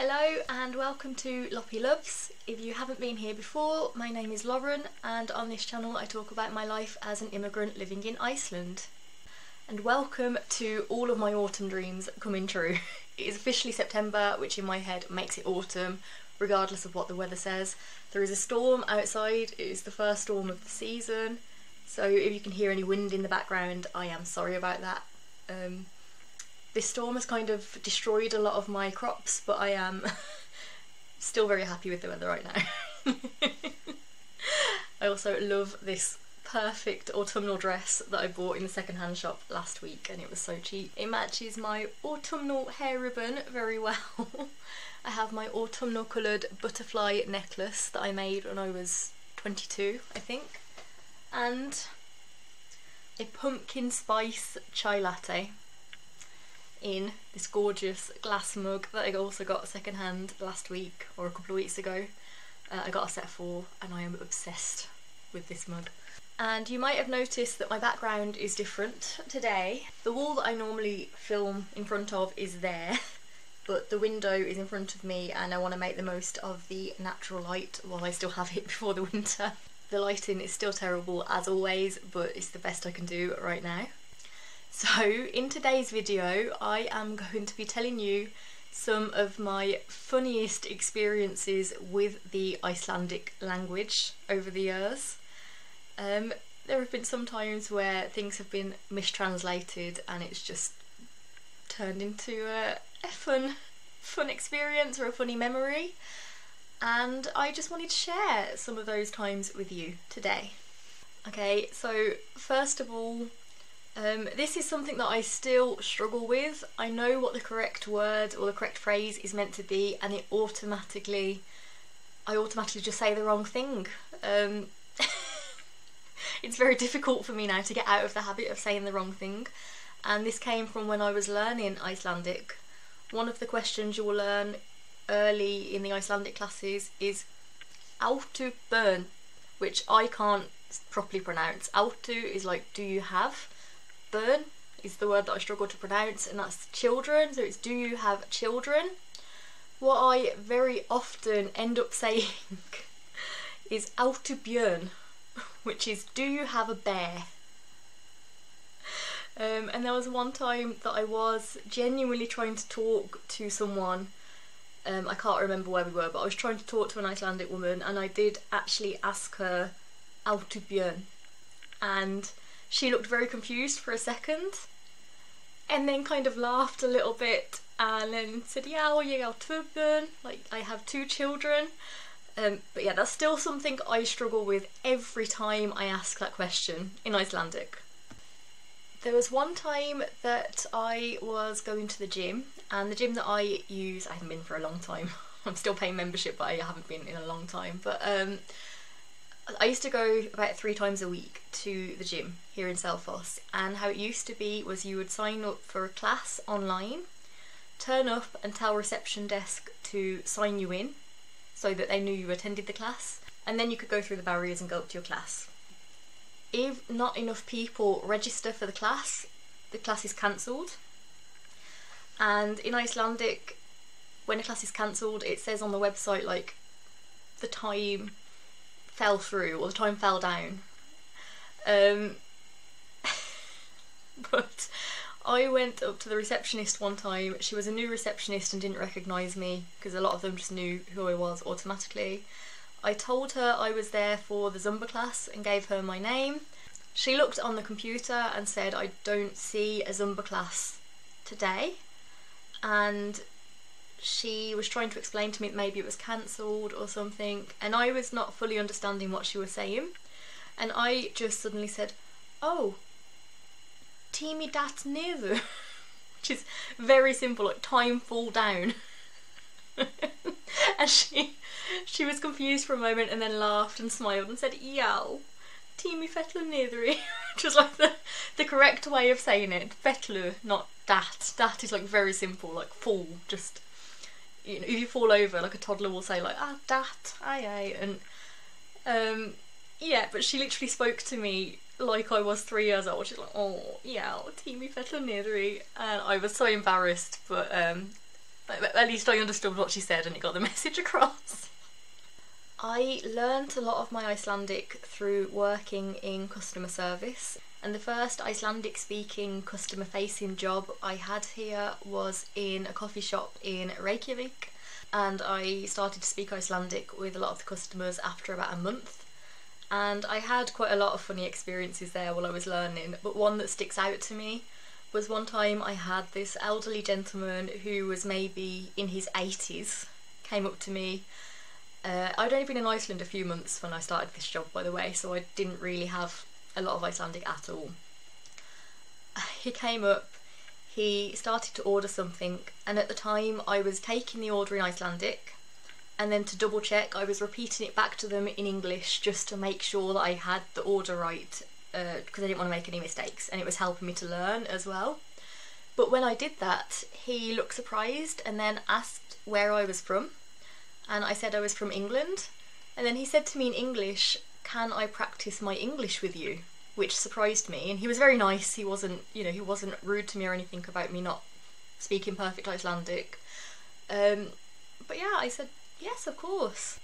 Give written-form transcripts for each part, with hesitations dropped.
Hello and welcome to Loppy Loves. If you haven't been here before, my name is Lauren and on this channel I talk about my life as an immigrant living in Iceland. And welcome to all of my autumn dreams coming true. It is officially September, which in my head makes it autumn, regardless of what the weather says. There is a storm outside, it is the first storm of the season, so if you can hear any wind in the background, I am sorry about that. This storm has kind of destroyed a lot of my crops, but I am still very happy with the weather right now. I also love this perfect autumnal dress that I bought in the second-hand shop last week, and it was so cheap. It matches my autumnal hair ribbon very well. I have my autumnal coloured butterfly necklace that I made when I was 22, I think, and a pumpkin spice chai latte in this gorgeous glass mug that I also got second hand last week or a couple of weeks ago. I got a set for, and I am obsessed with this mug. And you might have noticed that my background is different today. The wall that I normally film in front of is there, but the window is in front of me and I want to make the most of the natural light while I still have it before the winter. The lighting is still terrible as always, but it's the best I can do right now. So in today's video I am going to be telling you some of my funniest experiences with the Icelandic language over the years. There have been some times where things have been mistranslated and it's just turned into a fun experience or a funny memory, and I just wanted to share some of those times with you today. Okay, so first of all, this is something that I still struggle with. I know what the correct word or the correct phrase is meant to be, and I automatically just say the wrong thing. It's very difficult for me now to get out of the habit of saying the wrong thing, and this came from when I was learning Icelandic. One of the questions you will learn early in the Icelandic classes is "áttu börn," which I can't properly pronounce. Áttu is like do you have, börn is the word that I struggle to pronounce, and that's children, so it's do you have children. What I very often end up saying is "áttu björn," which is do you have a bear. And there was one time that I was genuinely trying to talk to someone. I can't remember where we were, but I was trying to talk to an Icelandic woman, and I did actually ask her "áttu björn," and she looked very confused for a second and then kind of laughed a little bit and then said "Já, ég á tvö börn," like I have two children. But yeah, that's still something I struggle with every time I ask that question in Icelandic. There was one time that I was going to the gym, and the gym that I use, I haven't been for a long time. I'm still paying membership, but I haven't been in a long time. But I used to go about 3 times a week to the gym here in Selfoss, and how it used to be was you would sign up for a class online, turn up and tell reception desk to sign you in so that they knew you attended the class, and then you could go through the barriers and go up to your class. If not enough people register for the class is cancelled. And in Icelandic, when a class is cancelled, it says on the website like the time fell through or the time fell down. But I went up to the receptionist one time. She was a new receptionist and didn't recognise me because a lot of them just knew who I was automatically. I told her I was there for the Zumba class and gave her my name. She looked on the computer and said I don't see a Zumba class today, and she was trying to explain to me that maybe it was cancelled or something, and I was not fully understanding what she was saying, and I just suddenly said, "Oh, tími datt niður," which is very simple, like time fall down. And she was confused for a moment and then laughed and smiled and said "Já, tími fellur niður," which was like the correct way of saying it. Fellur, not dat. Dat is like very simple, like fall, just, you know, if you fall over, like a toddler will say like dat, aye, and yeah, but she literally spoke to me like I was 3 years old. She's like, "Oh, yeah, tími fellur niður," and I was so embarrassed, but At least I understood what she said and it got the message across. I learnt a lot of my Icelandic through working in customer service, and the first Icelandic speaking customer facing job I had here was in a coffee shop in Reykjavik, and I started to speak Icelandic with a lot of the customers after about a month. And I had quite a lot of funny experiences there while I was learning, but one that sticks out to me was one time I had this elderly gentleman who was maybe in his 80s came up to me. I'd only been in Iceland a few months when I started this job, by the way, so I didn't really have a lot of Icelandic at all. He came up, he started to order something, and at the time I was taking the order in Icelandic, and then to double check I was repeating it back to them in English just to make sure that I had the order right, because I didn't want to make any mistakes, and it was helping me to learn as well. But when I did that, he looked surprised and then asked where I was from, and I said I was from England, and then he said to me in English, "Can I practice my English with you?" Which surprised me, and he was very nice. He wasn't, he wasn't rude to me or anything about me not speaking perfect Icelandic. But yeah, I said, yes, of course.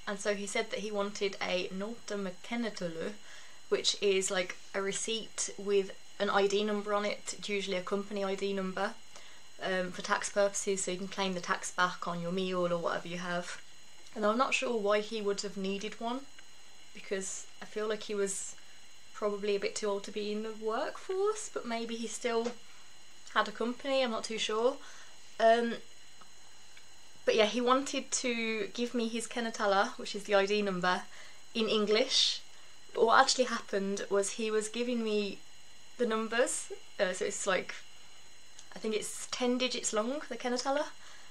And so he said that he wanted a nota með kennitölu, which is like a receipt with an ID number on it. It's usually a company ID number, for tax purposes, so you can claim the tax back on your meal or whatever you have. And I'm not sure why he would have needed one, because I feel like he was probably a bit too old to be in the workforce, but maybe he still had a company, I'm not too sure. But yeah, he wanted to give me his kennitala, which is the ID number, in English. But what actually happened was he was giving me the numbers, so it's like, I think it's 10 digits long, the kennitala,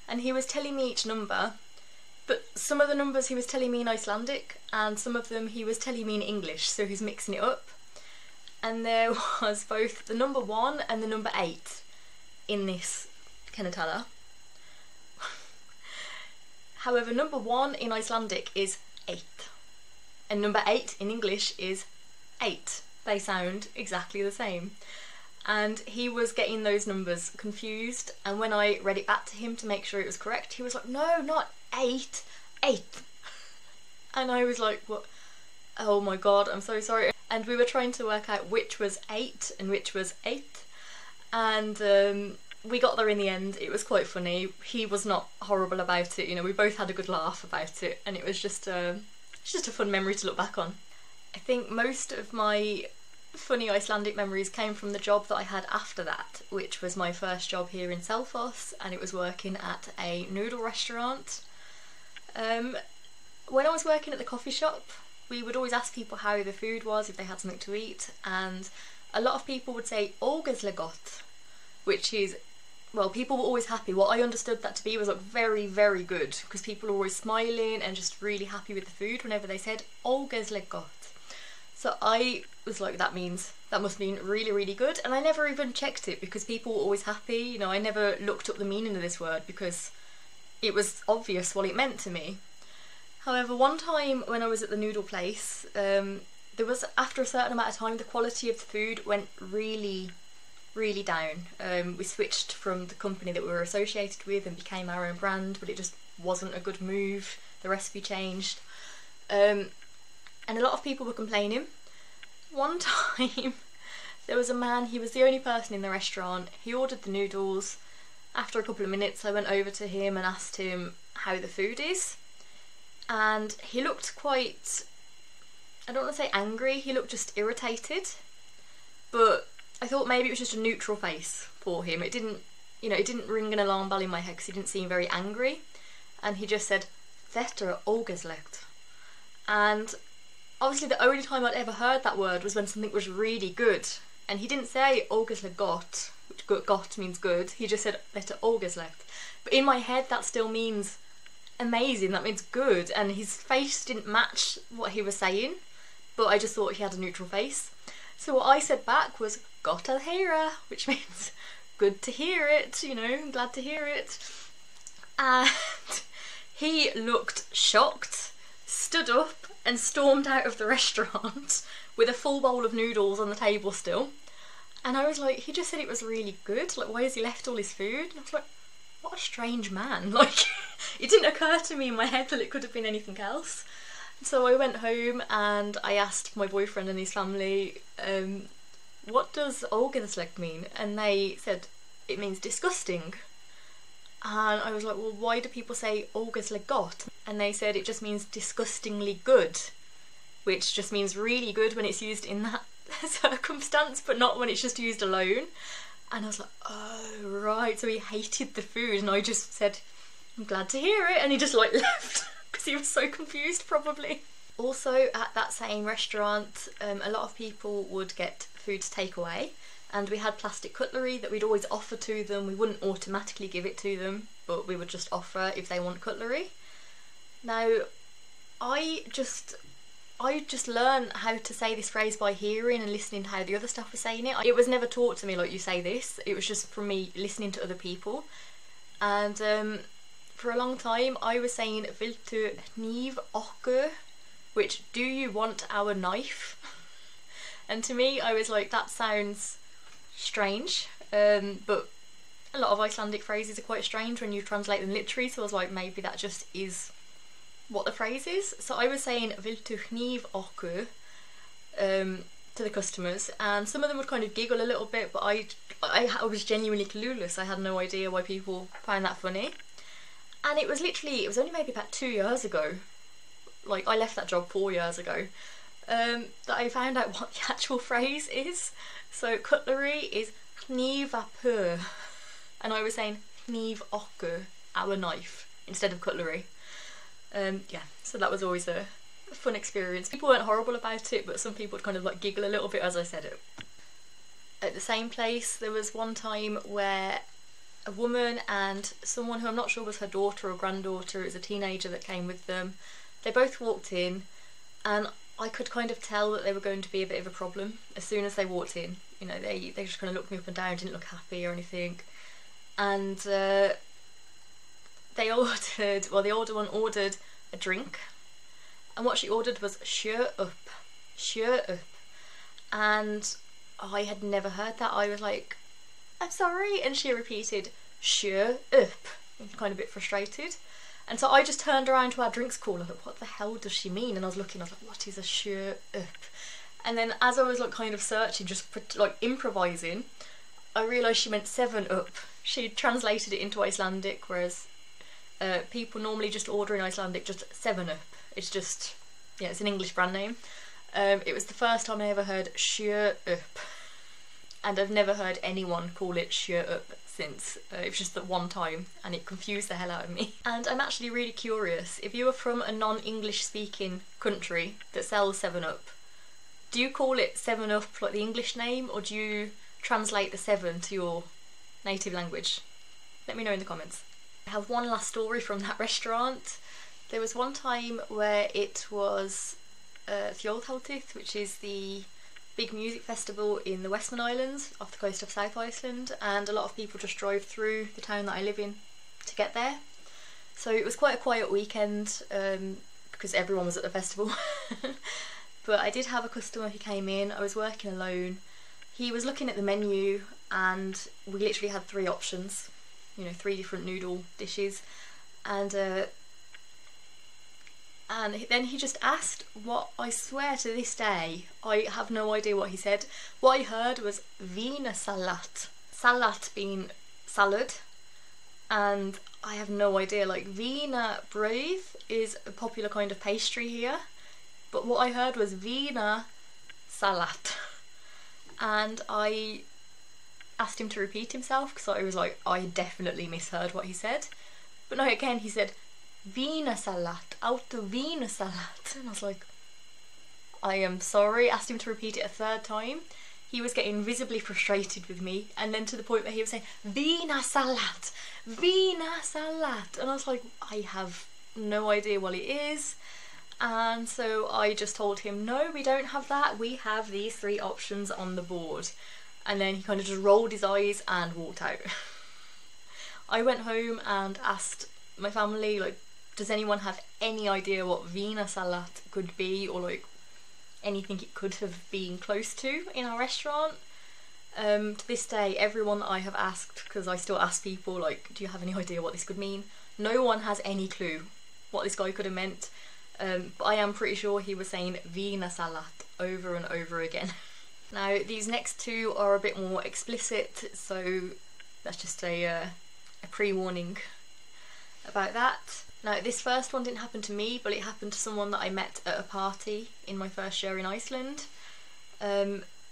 and he was telling me each number, but some of the numbers he was telling me in Icelandic, and some of them he was telling me in English, so he's mixing it up. And there was both the number 1 and the number 8 in this kennitala. However, number 1 in Icelandic is 8, and number 8 in English is 8. They sound exactly the same. And he was getting those numbers confused, and when I read it back to him to make sure it was correct, he was like, "No, not 8, 8. And I was like, what? Oh my god, I'm so sorry. And we were trying to work out which was 8 and which was 8, and we got there in the end. It was quite funny. He was not horrible about it, we both had a good laugh about it, and it was just a fun memory to look back on. I think most of my funny Icelandic memories came from the job that I had after that, which was my first job here in Selfoss, and it was working at a noodle restaurant. When I was working at the coffee shop, we would always ask people how the food was, if they had something to eat, and a lot of people would say "ógeðslega gott," which is, well, people were always happy. What I understood that to be was like very, very good, because people were always smiling and just really happy with the food whenever they said "ógeðslega gott." So I was like, that must mean really, really good, and I never even checked it because people were always happy. I never looked up the meaning of this word because it was obvious what it meant to me. However, one time when I was at the noodle place, there was, after a certain amount of time, the quality of the food went really, really down. We switched from the company that we were associated with and became our own brand, but it just wasn't a good move. The recipe changed. And a lot of people were complaining. One time, there was a man, he was the only person in the restaurant. He ordered the noodles. After a couple of minutes, I went over to him and asked him how the food is. And he looked quite, I don't want to say angry, he looked just irritated. But I thought maybe it was just a neutral face for him. It didn't, it didn't ring an alarm bell in my head because he didn't seem very angry. And he just said, "Þetta er ógeðslegt." And obviously the only time I'd ever heard that word was when something was really good. And he didn't say "ógeðslega gott," which "gott" means good. He just said "Þetta er ógeðslegt." But in my head that still means amazing, that means good. And his face didn't match what he was saying, but I just thought he had a neutral face. So what I said back was "gott að heyra," which means good to hear it, glad to hear it. And he looked shocked, stood up and stormed out of the restaurant with a full bowl of noodles on the table still. And I was like, he just said it was really good, like why has he left all his food? And I was like, what a strange man. Like, it didn't occur to me in my head that it could have been anything else. So I went home and I asked my boyfriend and his family, what does ógeðsleg mean? And they said it means disgusting. And I was like, well, why do people say ógeðsleg gott? And they said it just means disgustingly good, which just means really good when it's used in that circumstance, but not when it's just used alone. And I was like, oh right, so he hated the food, and I just said, I'm glad to hear it, and he just like left because he was so confused probably. Also at that same restaurant, a lot of people would get food to take away, and we had plastic cutlery that we'd always offer to them. We wouldn't automatically give it to them, but we would just offer if they want cutlery. Now I just learned how to say this phrase by hearing and listening to how the other staff were saying it. It was never taught to me like you say this, it was just from me listening to other people. And for a long time I was saying viltu hnív okkur, which, do you want our knife? And to me I was like, that sounds strange, but a lot of Icelandic phrases are quite strange when you translate them literally, so I was like, maybe that just is what the phrase is. So I was saying viltu hnív okkur to the customers, and some of them would kind of giggle a little bit, but I was genuinely clueless. I had no idea why people find that funny. And it was only maybe about 2 years ago, like I left that job 4 years ago, that I found out what the actual phrase is. So cutlery is hnífapör, and I was saying hnív okkur, our knife, instead of cutlery. Yeah, so that was always a fun experience. People weren't horrible about it, but some people would kind of like giggle a little bit as I said it. At the same place, there was one time where a woman and someone who I'm not sure was her daughter or granddaughter, it was a teenager that came with them, they both walked in, and I could kind of tell that they were going to be a bit of a problem as soon as they walked in. You know, they just kind of looked me up and down, didn't look happy or anything. And they ordered, well, the older one ordered a drink, and what she ordered was sjö upp, and I had never heard that. I was like, I'm sorry, and she repeated sjö upp, kind of a bit frustrated. And so I just turned around to our drinks caller, like, what the hell does she mean? And I was like, what is a sjö upp? And then as I was like kind of searching, just like improvising, I realised she meant 7 up. She translated it into Icelandic, whereas people normally just order in Icelandic just 7 up. It's just, yeah, it's an English brand name. It was the first time I ever heard sjö upp, and I've never heard anyone call it sjö up since. It was just that one time, and it confused the hell out of me. And I'm actually really curious, if you are from a non-English speaking country that sells 7 up, do you call it 7 up like the English name, or do you translate the 7 to your native language? Let me know in the comments. I have one last story from that restaurant. There was one time where it was Þjóðhátíð, which is the big music festival in the Westman Islands off the coast of South Iceland, and a lot of people just drove through the town that I live in to get there. So it was quite a quiet weekend because everyone was at the festival. But I did have a customer who came in. I was working alone. He was looking at the menu, and we literally had 3 options, you know, 3 different noodle dishes, and then he just asked what, I swear to this day, I have no idea what he said. What I heard was vínasalat, salat being salad, and I have no idea, like vína brauð is a popular kind of pastry here, but what I heard was vínasalat, and I asked him to repeat himself because I was like, I definitely misheard what he said. But no, again he said vínasalat, áttu vínasalat, and I was like, I am sorry. Asked him to repeat it a 3rd time. He was getting visibly frustrated with me, and then to the point where he was saying vínasalat, vínasalat, and I was like, I have no idea what it is. And so I just told him, no, we don't have that, we have these 3 options on the board. And then he kind of just rolled his eyes and walked out. I went home and asked my family, like, does anyone have any idea what vínasalat could be, or like anything it could have been close to in our restaurant? To this day, everyone that I have asked, because I still ask people like, do you have any idea what this could mean? No one has any clue what this guy could have meant, but I am pretty sure he was saying Vina Salat over and over again. Now these next two are a bit more explicit, so that's just a pre-warning about that. Now this first one didn't happen to me, but it happened to someone that I met at a party in my first year in Iceland.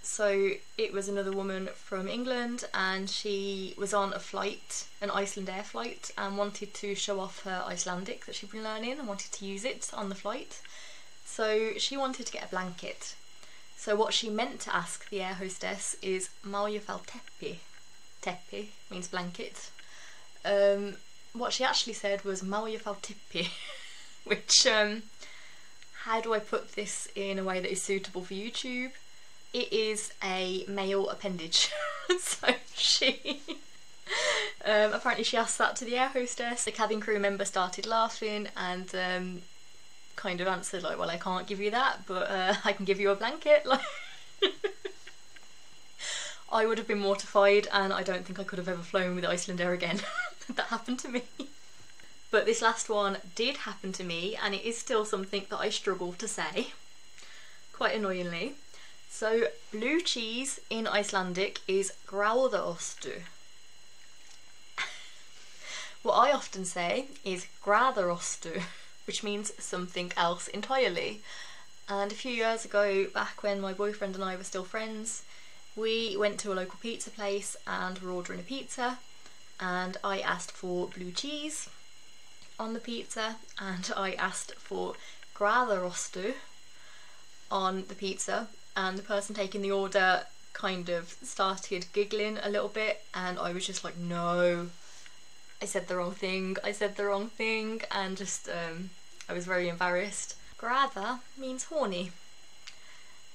So it was another woman from England, and she was on a flight, an Icelandair flight, and wanted to show off her Icelandic that she'd been learning and wanted to use it on the flight. So she wanted to get a blanket. So what she meant to ask the air hostess is Má ég fá teppi? Teppi means blanket. What she actually said was Má ég fá tippi? Which, how do I put this in a way that is suitable for YouTube? It is a male appendage. So she apparently she asked that to the air hostess. The cabin crew member started laughing and kind of answered like, well, I can't give you that, but I can give you a blanket. Like, I would have been mortified, and I don't think I could have ever flown with Icelandair again. That happened to me. But this last one did happen to me, and it is still something that I struggle to say, quite annoyingly. So blue cheese in Icelandic is gráðaostur. What I often say is gráðaostur, which means something else entirely. And a few years ago, back when my boyfriend and I were still friends, we went to a local pizza place and were ordering a pizza, and I asked for blue cheese on the pizza, and I asked for gráðaostur on the pizza, and the person taking the order kind of started giggling a little bit, and I was just like, no, I said the wrong thing, and just I was very embarrassed. Gráða means horny,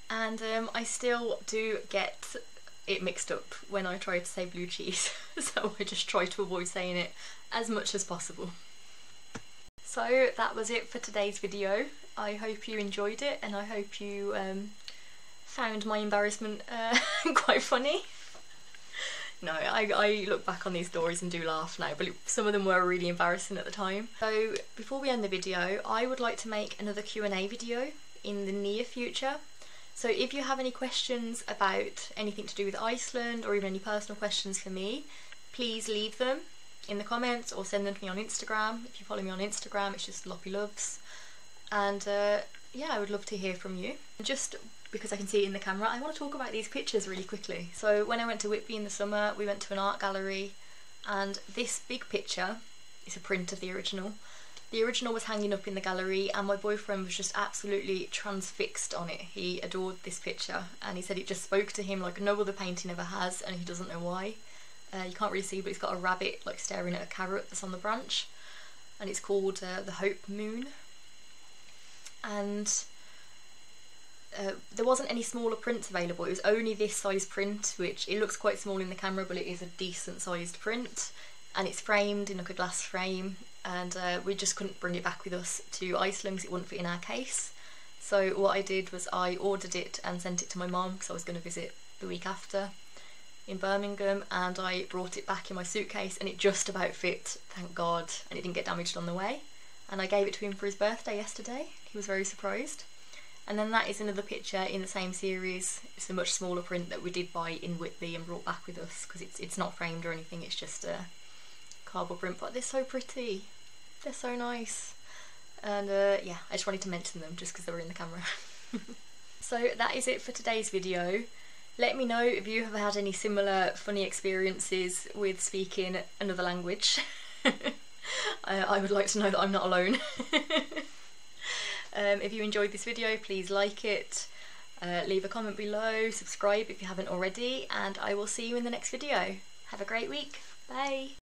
and I still do get it mixed up when I try to say blue cheese, so I just try to avoid saying it as much as possible. So that was it for today's video. I hope you enjoyed it, and I hope you found my embarrassment quite funny. No, I look back on these stories and do laugh now, but some of them were really embarrassing at the time. So before we end the video, I would like to make another Q&A video in the near future. So if you have any questions about anything to do with Iceland, or even any personal questions for me, please leave them in the comments or send them to me on Instagram. If you follow me on Instagram, it's just Loppy Loves. And yeah, I would love to hear from you. Just because I can see it in the camera, I want to talk about these pictures really quickly. So when I went to Whitby in the summer, we went to an art gallery, and this big picture is a print of the original. The original was hanging up in the gallery, and my boyfriend was just absolutely transfixed on it. He adored this picture, and he said it just spoke to him like no other painting ever has, and he doesn't know why. You can't really see, but it's got a rabbit like staring at a carrot that's on the branch, and it's called the Hope Moon. And there wasn't any smaller prints available. It was only this size print, which it looks quite small in the camera, but it is a decent sized print, and it's framed in like a glass frame, and we just couldn't bring it back with us to Iceland because it wouldn't fit in our case. So what I did was I ordered it and sent it to my mum, because I was going to visit the week after in Birmingham, and I brought it back in my suitcase, and it just about fit, thank God, and it didn't get damaged on the way. And I gave it to him for his birthday yesterday. He was very surprised. And then that is another picture in the same series. It's a much smaller print that we did buy in Whitby and brought back with us, because it's not framed or anything, it's just a cardboard print, but they're so pretty. They're so nice. And yeah, I just wanted to mention them just because they were in the camera. So that is it for today's video. Let me know if you have had any similar funny experiences with speaking another language. I would like to know that I'm not alone. If you enjoyed this video, please like it, leave a comment below, subscribe if you haven't already, and I will see you in the next video. Have a great week. Bye!